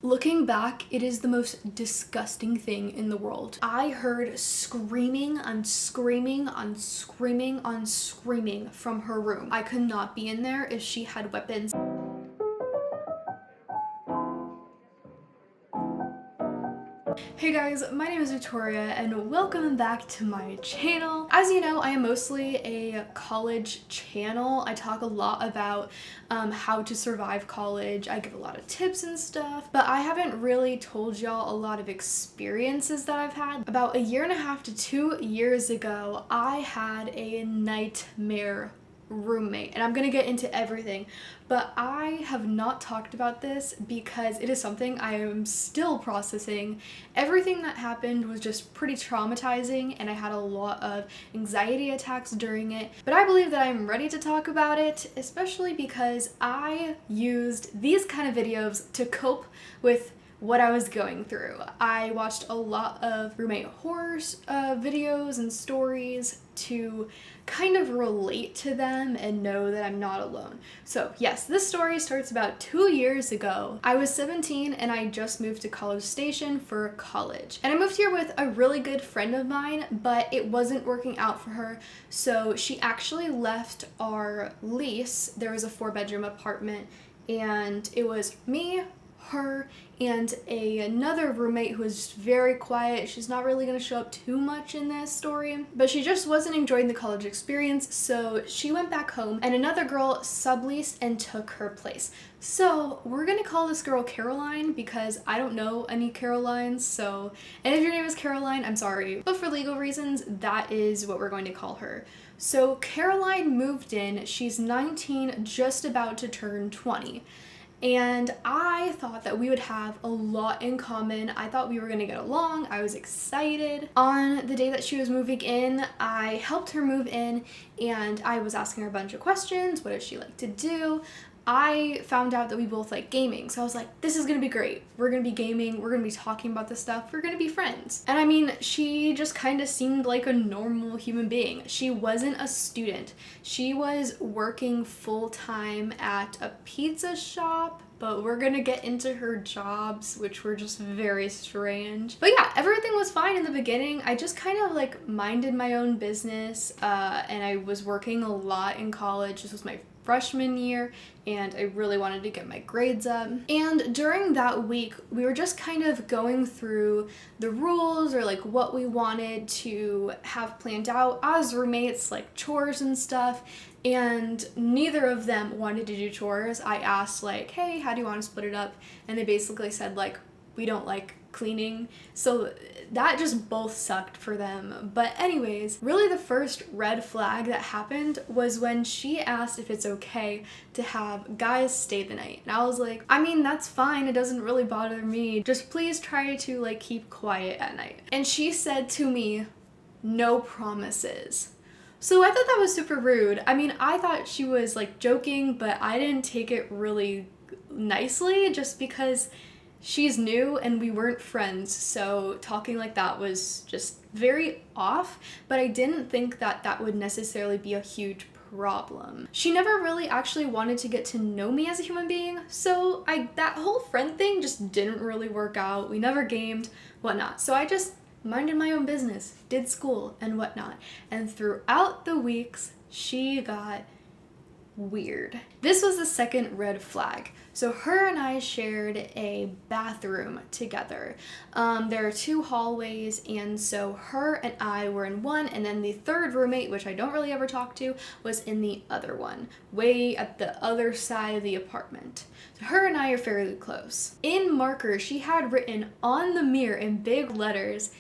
Looking back, it is the most disgusting thing in the world. I heard screaming on screaming on screaming on screaming from her room. I could not be in there if she had weapons. Hey guys, my name is Victoria and welcome back to my channel. As you know, I am mostly a college channel. I talk a lot about how to survive college. I give a lot of tips and stuff, but I haven't really told y'all a lot of experiences that I've had. About a year and a half to 2 years ago, I had a nightmare roommate, and I'm gonna get into everything, but I have not talked about this because it is something I am still processing. Everything that happened was just pretty traumatizing and I had a lot of anxiety attacks during it, but I believe that I'm ready to talk about it, especially because I used these kind of videos to cope with what I was going through. I watched a lot of roommate horror videos and stories to kind of relate to them and know that I'm not alone. So yes, this story starts about 2 years ago. I was 17 and I just moved to College Station for college. And I moved here with a really good friend of mine, but it wasn't working out for her. So she actually left our lease. There was a 4-bedroom apartment and it was me, her, and another roommate who was just very quiet. She's not really gonna show up too much in this story, but she just wasn't enjoying the college experience, so she went back home and another girl subleased and took her place. So we're gonna call this girl Caroline because I don't know any Carolines, so, and if your name is Caroline, I'm sorry, but for legal reasons, that is what we're going to call her. So Caroline moved in, she's 19, just about to turn 20. And I thought that we would have a lot in common. I thought we were gonna get along. I was excited. On the day that she was moving in, I helped her move in and I was asking her a bunch of questions. What does she like to do? I found out that we both like gaming, so I was like, this is gonna be great. We're gonna be gaming, we're gonna be talking about this stuff, we're gonna be friends. And I mean, she just kind of seemed like a normal human being. She wasn't a student. She was working full-time at a pizza shop, but we're gonna get into her jobs, which were just very strange. But yeah, everything was fine in the beginning. I just kind of like minded my own business, and I was working a lot in college. This was my freshman year and I really wanted to get my grades up. And during that week, we were just kind of going through the rules or like what we wanted to have planned out as roommates, like chores and stuff. And neither of them wanted to do chores. I asked like, hey, how do you want to split it up? And they basically said like, we don't like cleaning. So that just both sucked for them. But anyways, really the first red flag that happened was when she asked if it's okay to have guys stay the night. And I was like, I mean, that's fine. It doesn't really bother me. Just please try to like keep quiet at night. And she said to me, no promises. So I thought that was super rude. I mean, I thought she was like joking, but I didn't take it really nicely just because she's new and we weren't friends, so talking like that was just very off, but I didn't think that that would necessarily be a huge problem. She never really actually wanted to get to know me as a human being, so that whole friend thing just didn't really work out. We never gamed, whatnot, so I just minded my own business, did school and whatnot, and throughout the weeks, she got weird. This was the second red flag. So her and I shared a bathroom together. There are 2 hallways, and so her and I were in one, and then the third roommate, which I don't really ever talk to, was in the other one, way at the other side of the apartment. So her and I are fairly close. In marker, she had written on the mirror in big letters,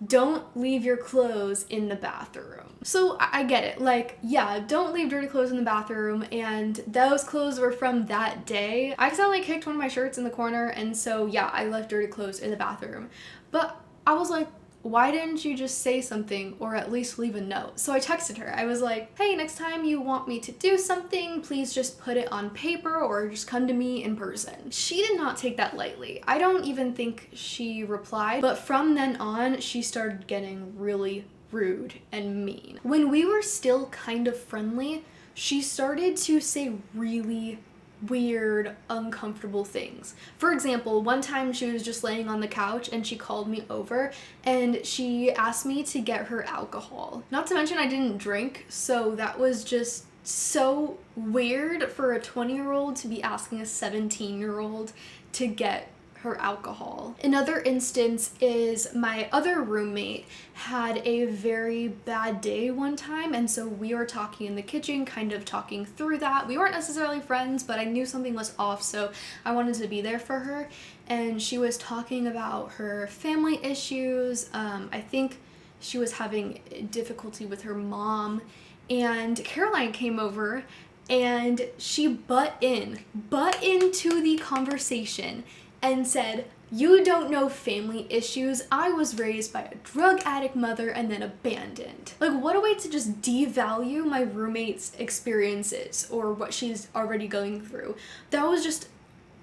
don't leave your clothes in the bathroom. So I get it, like, yeah, don't leave dirty clothes in the bathroom, and those clothes were from that day. I accidentally kicked one of my shirts in the corner, and so yeah, I left dirty clothes in the bathroom. But I was like, why didn't you just say something or at least leave a note? So I texted her. I was like, hey, next time you want me to do something, please just put it on paper or just come to me in person. She did not take that lightly. I don't even think she replied, but from then on, she started getting really rude and mean. When we were still kind of friendly, she started to say really weird, uncomfortable things. For example, one time she was just laying on the couch and she called me over and she asked me to get her alcohol. Not to mention I didn't drink, so that was just so weird for a 20-year-old to be asking a 17-year-old to get her alcohol. Another instance is my other roommate had a very bad day one time, and so we were talking in the kitchen, kind of talking through that. We weren't necessarily friends, but I knew something was off, so I wanted to be there for her. And she was talking about her family issues. I think she was having difficulty with her mom, and Caroline came over and she butt into the conversation and said, "You don't know family issues. I was raised by a drug addict mother and then abandoned." Like, what a way to just devalue my roommate's experiences or what she's already going through. That was just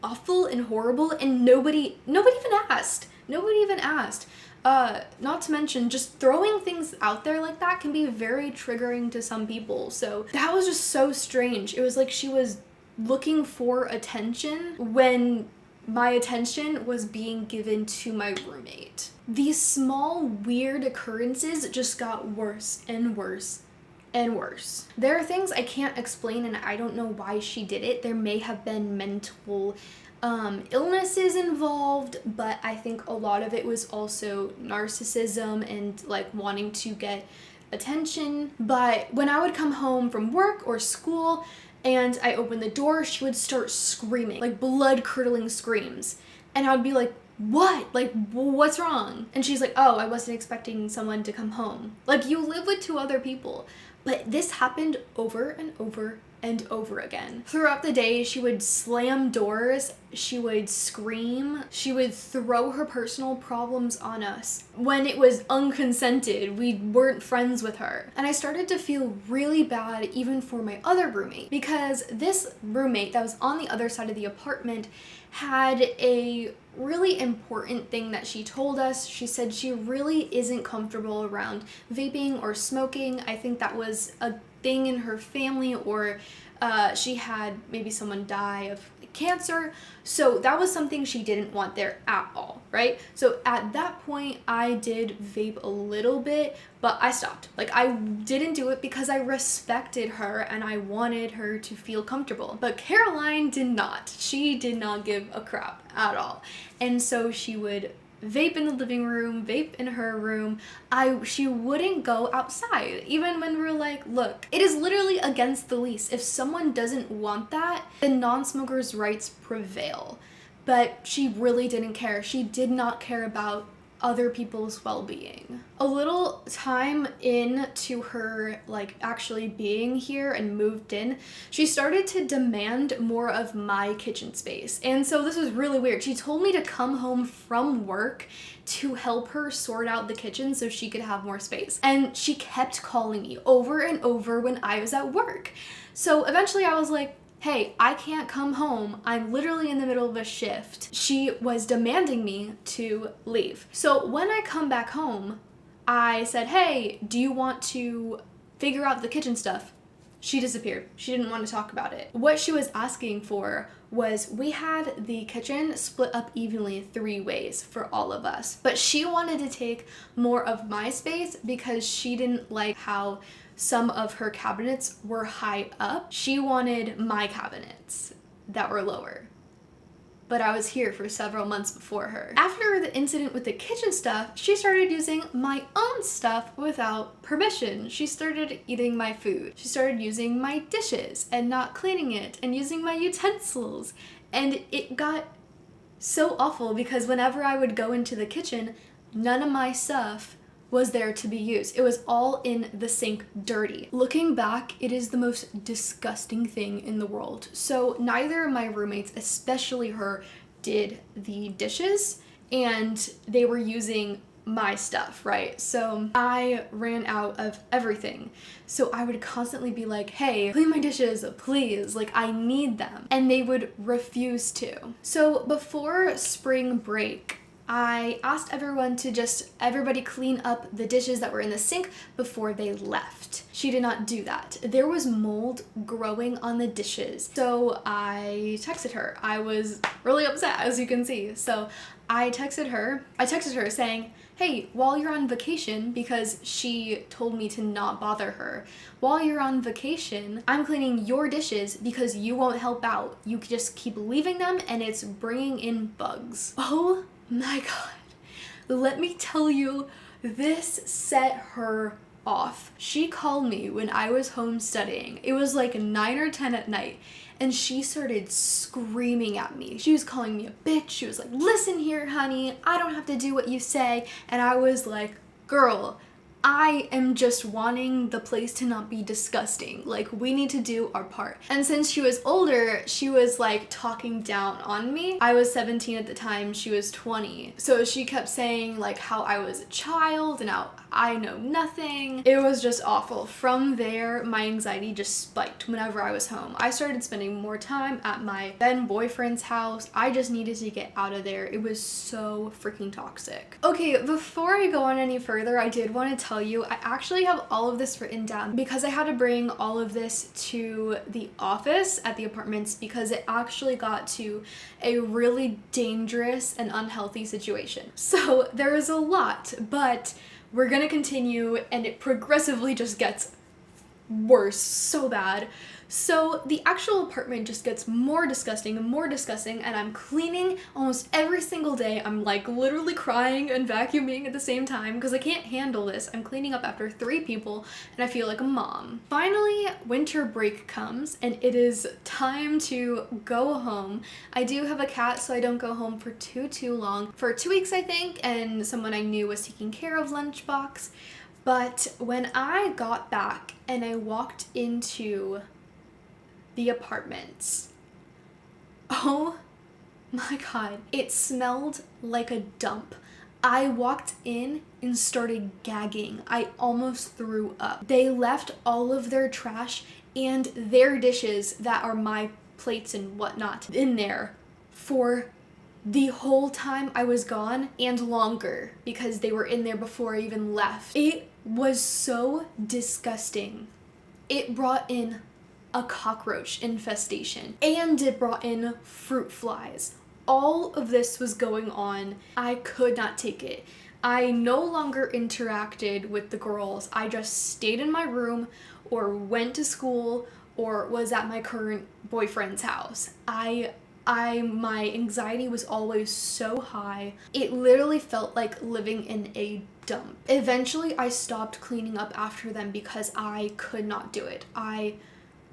awful and horrible, and nobody even asked. Nobody even asked. Not to mention, just throwing things out there like that can be very triggering to some people. So that was just so strange. It was like she was looking for attention when my attention was being given to my roommate. These small, weird occurrences just got worse and worse and worse. There are things I can't explain and I don't know why she did it. There may have been mental illnesses involved, but I think a lot of it was also narcissism and like wanting to get attention. But when I would come home from work or school and I opened the door, she would start screaming, like blood-curdling screams. And I would be like, "What? Like, what's wrong?" And she's like, "Oh, I wasn't expecting someone to come home." Like, you live with 2 other people. But this happened over and over and over again. Throughout the day, she would slam doors, she would scream, she would throw her personal problems on us. When it was unconsented, we weren't friends with her. And I started to feel really bad even for my other roommate, because this roommate that was on the other side of the apartment had a really important thing that she told us. She said she really isn't comfortable around vaping or smoking. I think that was a thing in her family, or she had maybe someone die of cancer. So that was something she didn't want there at all, right? So at that point, I did vape a little bit, but I stopped. Like, I didn't do it because I respected her and I wanted her to feel comfortable. But Caroline did not. She did not give a crap at all. And so she would vape in the living room, vape in her room. She wouldn't go outside, even when we're like, look, it is literally against the lease. If someone doesn't want that, then non-smokers' rights prevail. But she really didn't care. She did not care about other people's well-being. A little time into her like actually being here and moved in, she started to demand more of my kitchen space. And so this was really weird. She told me to come home from work to help her sort out the kitchen so she could have more space. And she kept calling me over and over when I was at work. So eventually I was like, "Hey, I can't come home. I'm literally in the middle of a shift." She was demanding me to leave. So when I come back home, I said, "Hey, do you want to figure out the kitchen stuff?" She disappeared. She didn't want to talk about it. What she was asking for was, we had the kitchen split up evenly 3 ways for all of us, but she wanted to take more of my space because she didn't like how some of her cabinets were high up. She wanted my cabinets that were lower. But I was here for several months before her. After the incident with the kitchen stuff, she started using my own stuff without permission. She started eating my food. She started using my dishes and not cleaning it, and using my utensils. And it got so awful because whenever I would go into the kitchen, none of my stuff was there to be used. It was all in the sink dirty. Looking back, it is the most disgusting thing in the world. So neither of my roommates, especially her, did the dishes, and they were using my stuff, right? So I ran out of everything. So I would constantly be like, "Hey, clean my dishes, please. Like, I need them." And they would refuse to. So before spring break, I asked everyone to just everybody clean up the dishes that were in the sink before they left. She did not do that. There was mold growing on the dishes. So I texted her. I was really upset, as you can see. So I texted her saying, hey, while you're on vacation, because she told me to not bother her, while you're on vacation, I'm cleaning your dishes because you won't help out. You just keep leaving them and it's bringing in bugs. Oh my God. Let me tell you, this set her off. She called me when I was home studying. It was like 9 or 10 at night. And she started screaming at me. She was calling me a bitch. She was like, listen here, honey, I don't have to do what you say. And I was like, girl, I am just wanting the place to not be disgusting. Like, we need to do our part. And since she was older, she was like talking down on me. I was 17 at the time, she was 20. So she kept saying like how I was a child and how I know nothing. It was just awful. From there, my anxiety just spiked whenever I was home. I started spending more time at my then boyfriend's house. I just needed to get out of there. It was so freaking toxic. Okay, before I go on any further, I did want to tell you, I actually have all of this written down because I had to bring all of this to the office at the apartments because it actually got to a really dangerous and unhealthy situation. So there is a lot, but we're gonna continue and it progressively just gets worse, so bad. So the actual apartment just gets more disgusting and I'm cleaning almost every single day. I'm like literally crying and vacuuming at the same time because I can't handle this. I'm cleaning up after 3 people and I feel like a mom. Finally, winter break comes and it is time to go home. I do have a cat, so I don't go home for too long. For 2 weeks, I think, and someone I knew was taking care of Lunchbox. But when I got back and I walked into the apartments, oh my God, it smelled like a dump. I walked in and started gagging. I almost threw up. They left all of their trash and their dishes that are my plates and whatnot in there for the whole time I was gone and longer because they were in there before I even left. It was so disgusting. It brought in a cockroach infestation and it brought in fruit flies. All of this was going on. I could not take it. I no longer interacted with the girls. I just stayed in my room or went to school or was at my current boyfriend's house. My anxiety was always so high. It literally felt like living in a dump. Eventually, I stopped cleaning up after them because I could not do it. I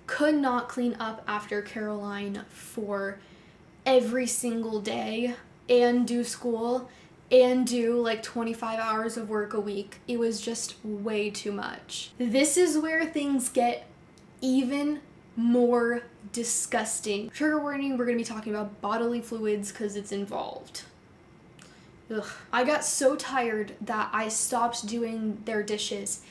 could not clean up after Caroline for every single day and do school and do like 25 hours of work a week. It was just way too much. This is where things get even more disgusting. Trigger warning, we're gonna be talking about bodily fluids because it's involved. Ugh. I got so tired that I stopped doing their dishes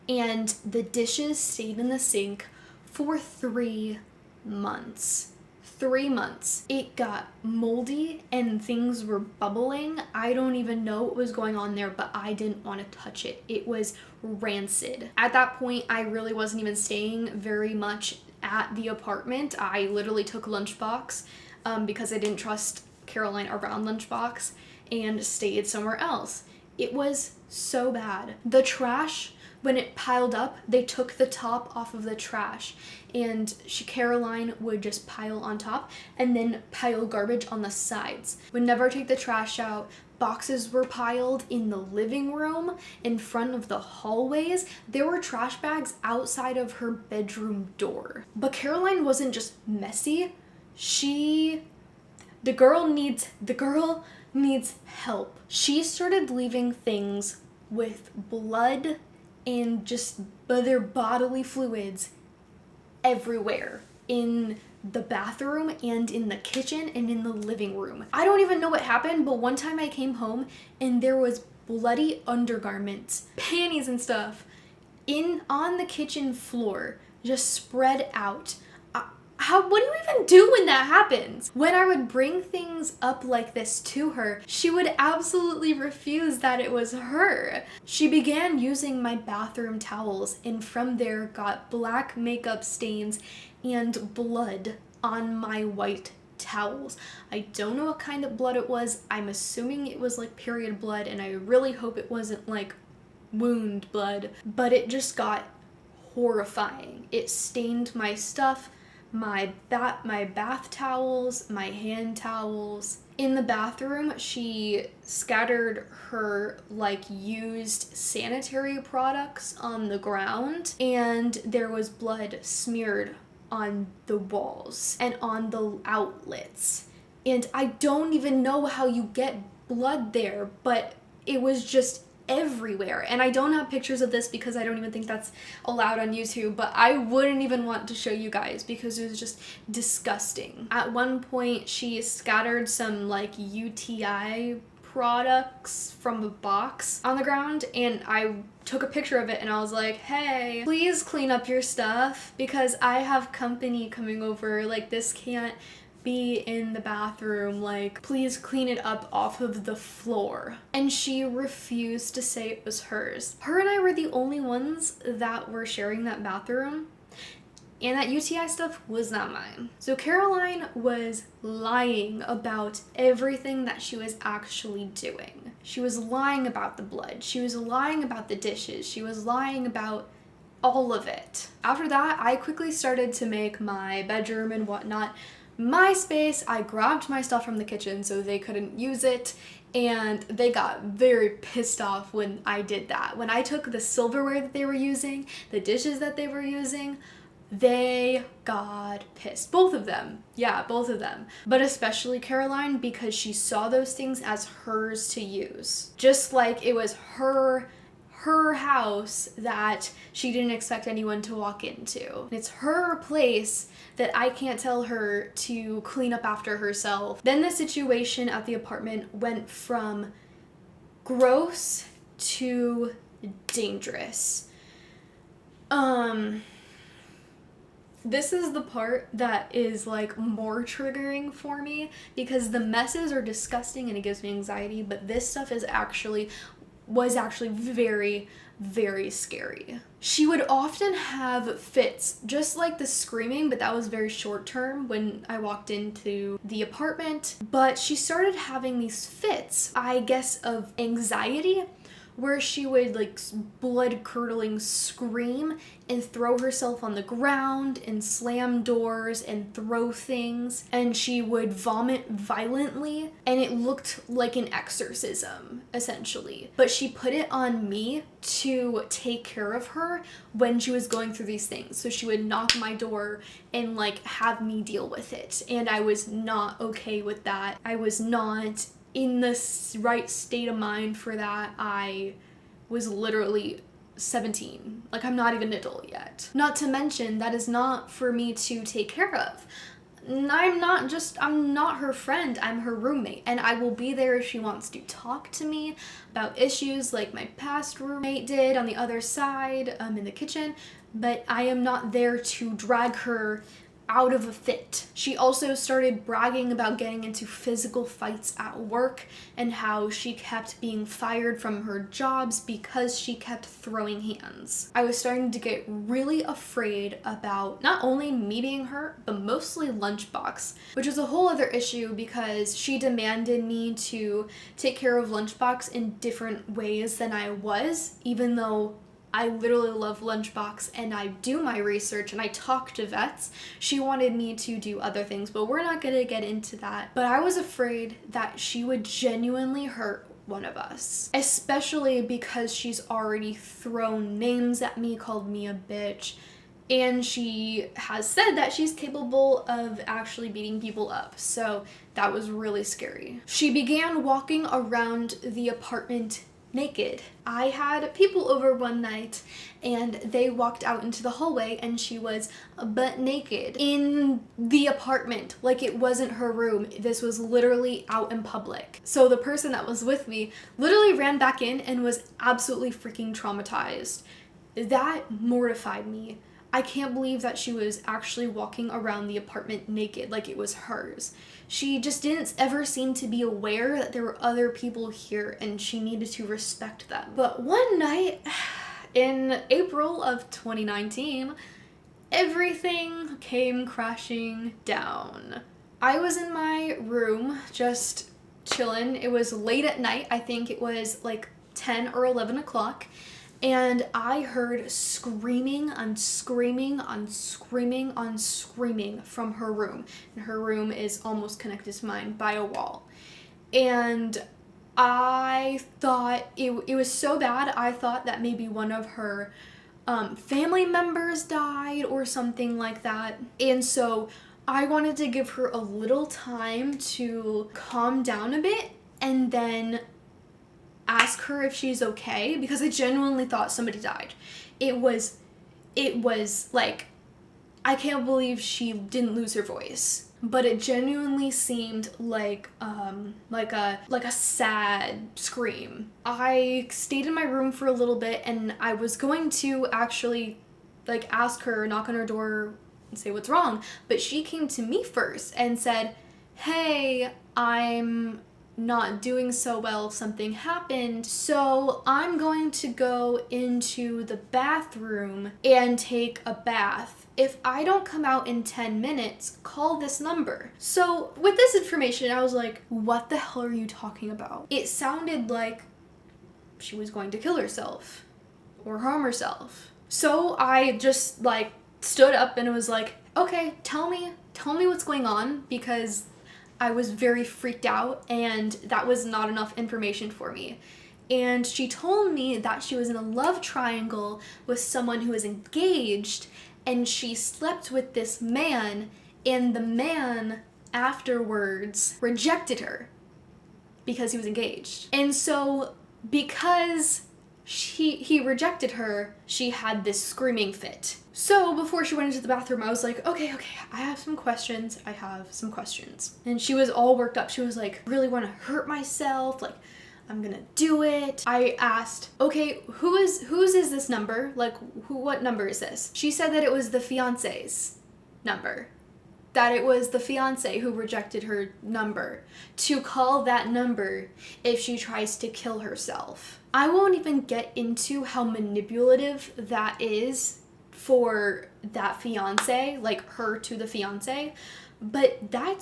and the dishes stayed in the sink for 3 months. 3 months. It got moldy and things were bubbling. I don't even know what was going on there, but I didn't want to touch it. It was rancid. At that point, I really wasn't even staying very much at the apartment. I literally took Lunchbox because I didn't trust Caroline around Lunchbox and stayed somewhere else. It was so bad. The trash, when it piled up, they took the top off of the trash and Caroline would just pile on top and then pile garbage on the sides. Would never take the trash out. Boxes were piled in the living room, in front of the hallways. There were trash bags outside of her bedroom door. But Caroline wasn't just messy. The girl needs help. She started leaving things with blood and just other bodily fluids everywhere in the bathroom and in the kitchen and in the living room. I don't even know what happened, but one time I came home and there was bloody undergarments, panties and stuff on the kitchen floor, just spread out. What do you even do when that happens? When I would bring things up like this to her, she would absolutely refuse that it was her. She began using my bathroom towels, and from there got black makeup stains and blood on my white towels. I don't know what kind of blood it was. I'm assuming it was like period blood, and I really hope it wasn't like wound blood, but it just got horrifying. It stained my stuff, my bath towels, my hand towels. In the bathroom, she scattered her like used sanitary products on the ground, and there was blood smeared on the walls and on the outlets. And I don't even know how you get blood there, but it was just everywhere. And I don't have pictures of this because I don't even think that's allowed on YouTube, but I wouldn't even want to show you guys because it was just disgusting. At one point, she scattered some like UTI products from a box on the ground, and I took a picture of it and I was like, hey, please clean up your stuff because I have company coming over. Like, this can't be in the bathroom. Like, please clean it up off of the floor. And she refused to say it was hers. Her and I were the only ones that were sharing that bathroom, and that UTI stuff was not mine. So Caroline was lying about everything that she was actually doing. She was lying about the blood. She was lying about the dishes. She was lying about all of it. After that, I quickly started to make my bedroom and whatnot my space. I grabbed my stuff from the kitchen so they couldn't use it, and they got very pissed off when I did that. When I took the silverware that they were using, the dishes that they were using, they got pissed. Both of them. Yeah, both of them. But especially Caroline, because she saw those things as hers to use. Just like it was her house that she didn't expect anyone to walk into. It's her place that I can't tell her to clean up after herself. Then the situation at the apartment went from gross to dangerous. This is the part that is like more triggering for me because the messes are disgusting and it gives me anxiety, but this stuff was actually very, very scary. She would often have fits, just like the screaming, but that was very short term when I walked into the apartment. But she started having these fits, I guess, of anxiety, where she would like blood curdling scream and throw herself on the ground and slam doors and throw things, and she would vomit violently, and it looked like an exorcism essentially. But she put it on me to take care of her when she was going through these things. So she would knock my door and like have me deal with it, and I was not okay with that. I was not in the right state of mind for that. I was literally 17. Like, I'm not even an adult yet. Not to mention, that is not for me to take care of. I'm not her friend, I'm her roommate, and I will be there if she wants to talk to me about issues like my past roommate did on the other side in the kitchen, but I am not there to drag her out of a fit. She also started bragging about getting into physical fights at work and how she kept being fired from her jobs because she kept throwing hands. I was starting to get really afraid about not only me being hurt, but mostly Lunchbox, which is a whole other issue because she demanded me to take care of Lunchbox in different ways than I was, even though I literally love Lunchbox and I do my research and I talk to vets. She wanted me to do other things, but we're not gonna get into that. But I was afraid that she would genuinely hurt one of us, especially because she's already thrown names at me, called me a bitch, and she has said that she's capable of actually beating people up. So that was really scary. She began walking around the apartment naked. I had people over one night and they walked out into the hallway and she was butt naked in the apartment, like it wasn't her room. This was literally out in public. So the person that was with me literally ran back in and was absolutely freaking traumatized. That mortified me. I can't believe that she was actually walking around the apartment naked like it was hers. She just didn't ever seem to be aware that there were other people here and she needed to respect them. But one night in April of 2019, everything came crashing down. I was in my room just chilling. It was late at night. I think it was like 10 or 11 o'clock. And I heard screaming on screaming on screaming on screaming from her room. And her room is almost connected to mine by a wall. And I thought it was so bad, I thought that maybe one of her family members died or something like that. And so I wanted to give her a little time to calm down a bit and then ask her if she's okay, because I genuinely thought somebody died. It was like, I can't believe she didn't lose her voice, but it genuinely seemed like a sad scream. I stayed in my room for a little bit and I was going to actually like ask her, knock on her door and say what's wrong, but she came to me first and said, "Hey, I'm not doing so well, something happened, so I'm going to go into the bathroom and take a bath. If I don't come out in 10 minutes, call this number." So with this information, I was like, what the hell are you talking about? It sounded like she was going to kill herself or harm herself. So I just like stood up and was like, okay, tell me what's going on, because I was very freaked out and that was not enough information for me. And she told me that she was in a love triangle with someone who is engaged, and she slept with this man, and the man afterwards rejected her because he was engaged. And so because he rejected her, she had this screaming fit. So before she went into the bathroom, I was like, okay, I have some questions. And she was all worked up. She was like, really want to hurt myself, like I'm gonna do it. I asked, okay, whose is this number? Like, what number is this? She said that it was the fiance's number. That it was the fiance who rejected her number, to call that number if she tries to kill herself. I won't even get into how manipulative that is for that fiance, like her to the fiance, but that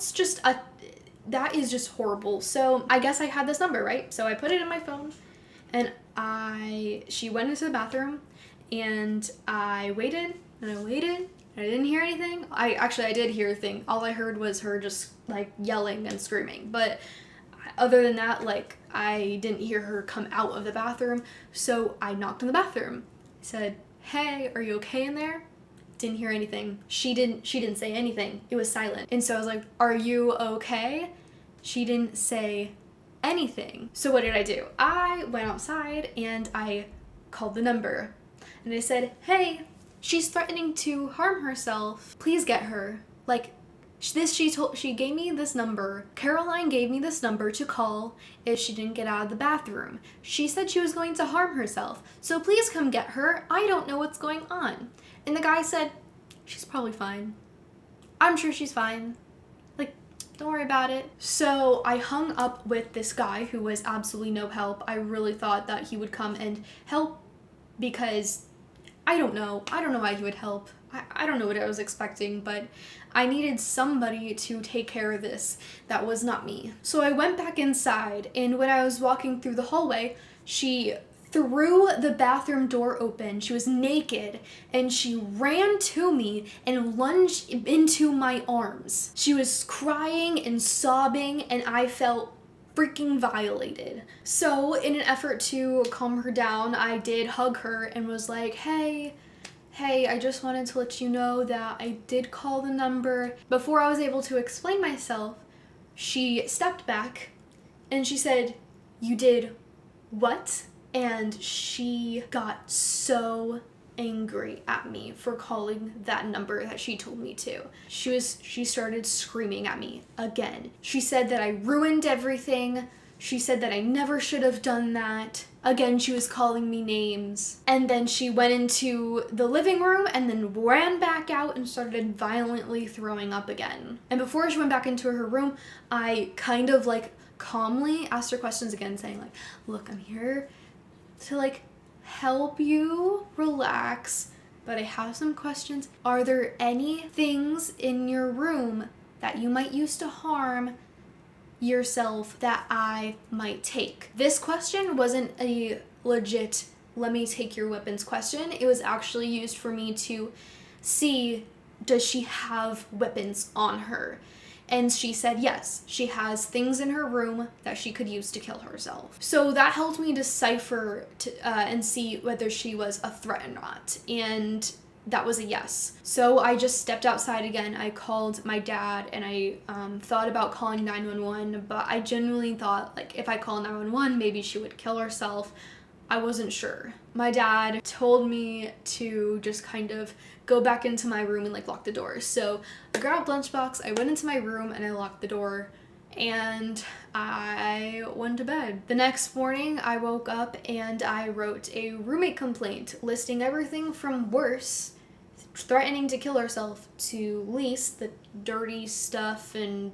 is just horrible. So I guess I had this number, right? So I put it in my phone and she went into the bathroom and I waited and I waited. I didn't hear anything. I did hear a thing. All I heard was her just like yelling and screaming. But other than that, like I didn't hear her come out of the bathroom. So I knocked on the bathroom. I said, "Hey, are you okay in there?" Didn't hear anything. She didn't say anything. It was silent. And so I was like, "Are you okay?" She didn't say anything. So what did I do? I went outside and I called the number. And I said, "Hey, she's threatening to harm herself. Please get her." Like she gave me this number. Caroline gave me this number to call if she didn't get out of the bathroom. She said she was going to harm herself. So please come get her. I don't know what's going on. And the guy said, "She's probably fine. I'm sure she's fine. Like, don't worry about it." So I hung up with this guy who was absolutely no help. I really thought that he would come and help because I don't know why he would help. I don't know what I was expecting, but I needed somebody to take care of this. That was not me. So I went back inside, and when I was walking through the hallway, she threw the bathroom door open. She was naked, and she ran to me and lunged into my arms. She was crying and sobbing, and I felt freaking violated. So in an effort to calm her down, I did hug her and was like, hey, I just wanted to let you know that I did call the number. Before I was able to explain myself, she stepped back and she said, "You did what?" And she got so angry at me for calling that number that she told me to. She started screaming at me again. She said that I ruined everything. She said that I never should have done that. Again, she was calling me names. And then she went into the living room and then ran back out and started violently throwing up again. And before she went back into her room, I kind of like calmly asked her questions again, saying like, look, I'm here to like help you relax, but I have some questions. Are there any things in your room that you might use to harm yourself that I might take? This question wasn't a legit let me take your weapons question. It was actually used for me to see, does she have weapons on her? And she said yes, she has things in her room that she could use to kill herself. So that helped me decipher and see whether she was a threat or not. And that was a yes. So I just stepped outside again. I called my dad and I thought about calling 911, but I genuinely thought like if I call 911, maybe she would kill herself. I wasn't sure. My dad told me to just kind of go back into my room and like lock the door. So I grabbed lunchbox, I went into my room and I locked the door and I went to bed. The next morning I woke up and I wrote a roommate complaint listing everything from worse, threatening to kill herself, to least the dirty stuff and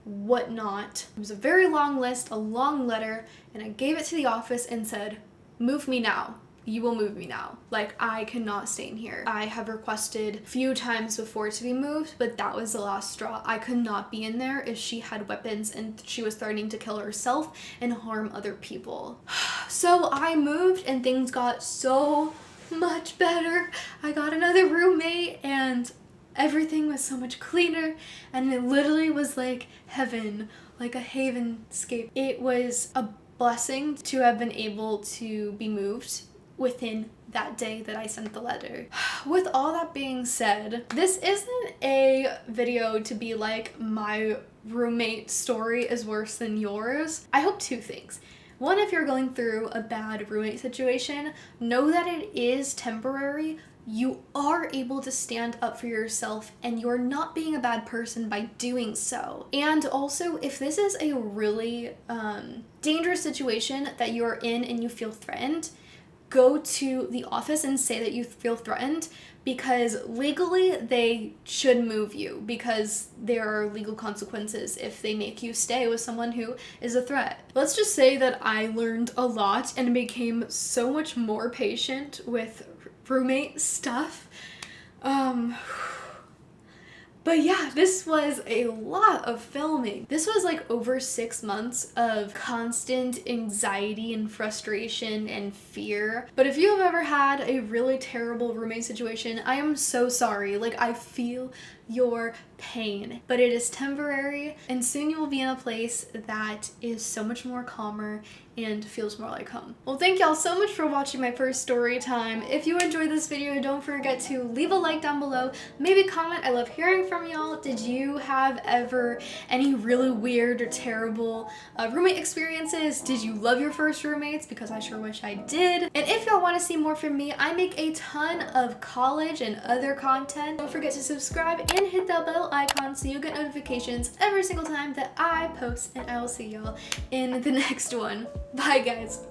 whatnot. It was a very long list, a long letter, and I gave it to the office and said, move me now. You will move me now. Like, I cannot stay in here. I have requested a few times before to be moved, but that was the last straw. I could not be in there if she had weapons and she was threatening to kill herself and harm other people. So I moved and things got so much better. I got another roommate and everything was so much cleaner and it literally was like heaven, like a havenscape. It was a blessing to have been able to be moved within that day that I sent the letter. With all that being said, this isn't a video to be like my roommate story is worse than yours. I hope two things. One, if you're going through a bad roommate situation, know that it is temporary. You are able to stand up for yourself and you're not being a bad person by doing so. And also, if this is a really dangerous situation that you're in and you feel threatened, go to the office and say that you feel threatened, because legally they should move you because there are legal consequences if they make you stay with someone who is a threat. Let's just say that I learned a lot and became so much more patient with roommate stuff. But yeah, this was a lot of filming. This was like over 6 months of constant anxiety and frustration and fear. But if you have ever had a really terrible roommate situation, I am so sorry. Like, I feel your pain, but it is temporary and soon you will be in a place that is so much more calmer and feels more like home. Well, thank y'all so much for watching my first story time. If you enjoyed this video, don't forget to leave a like down below, maybe comment. I love hearing from y'all. Did you have ever any really weird or terrible roommate experiences? Did you love your first roommates? Because I sure wish I did. And if y'all want to see more from me, I make a ton of college and other content. Don't forget to subscribe and hit that bell icon so you get notifications every single time that I post, and I will see y'all in the next one. Bye guys.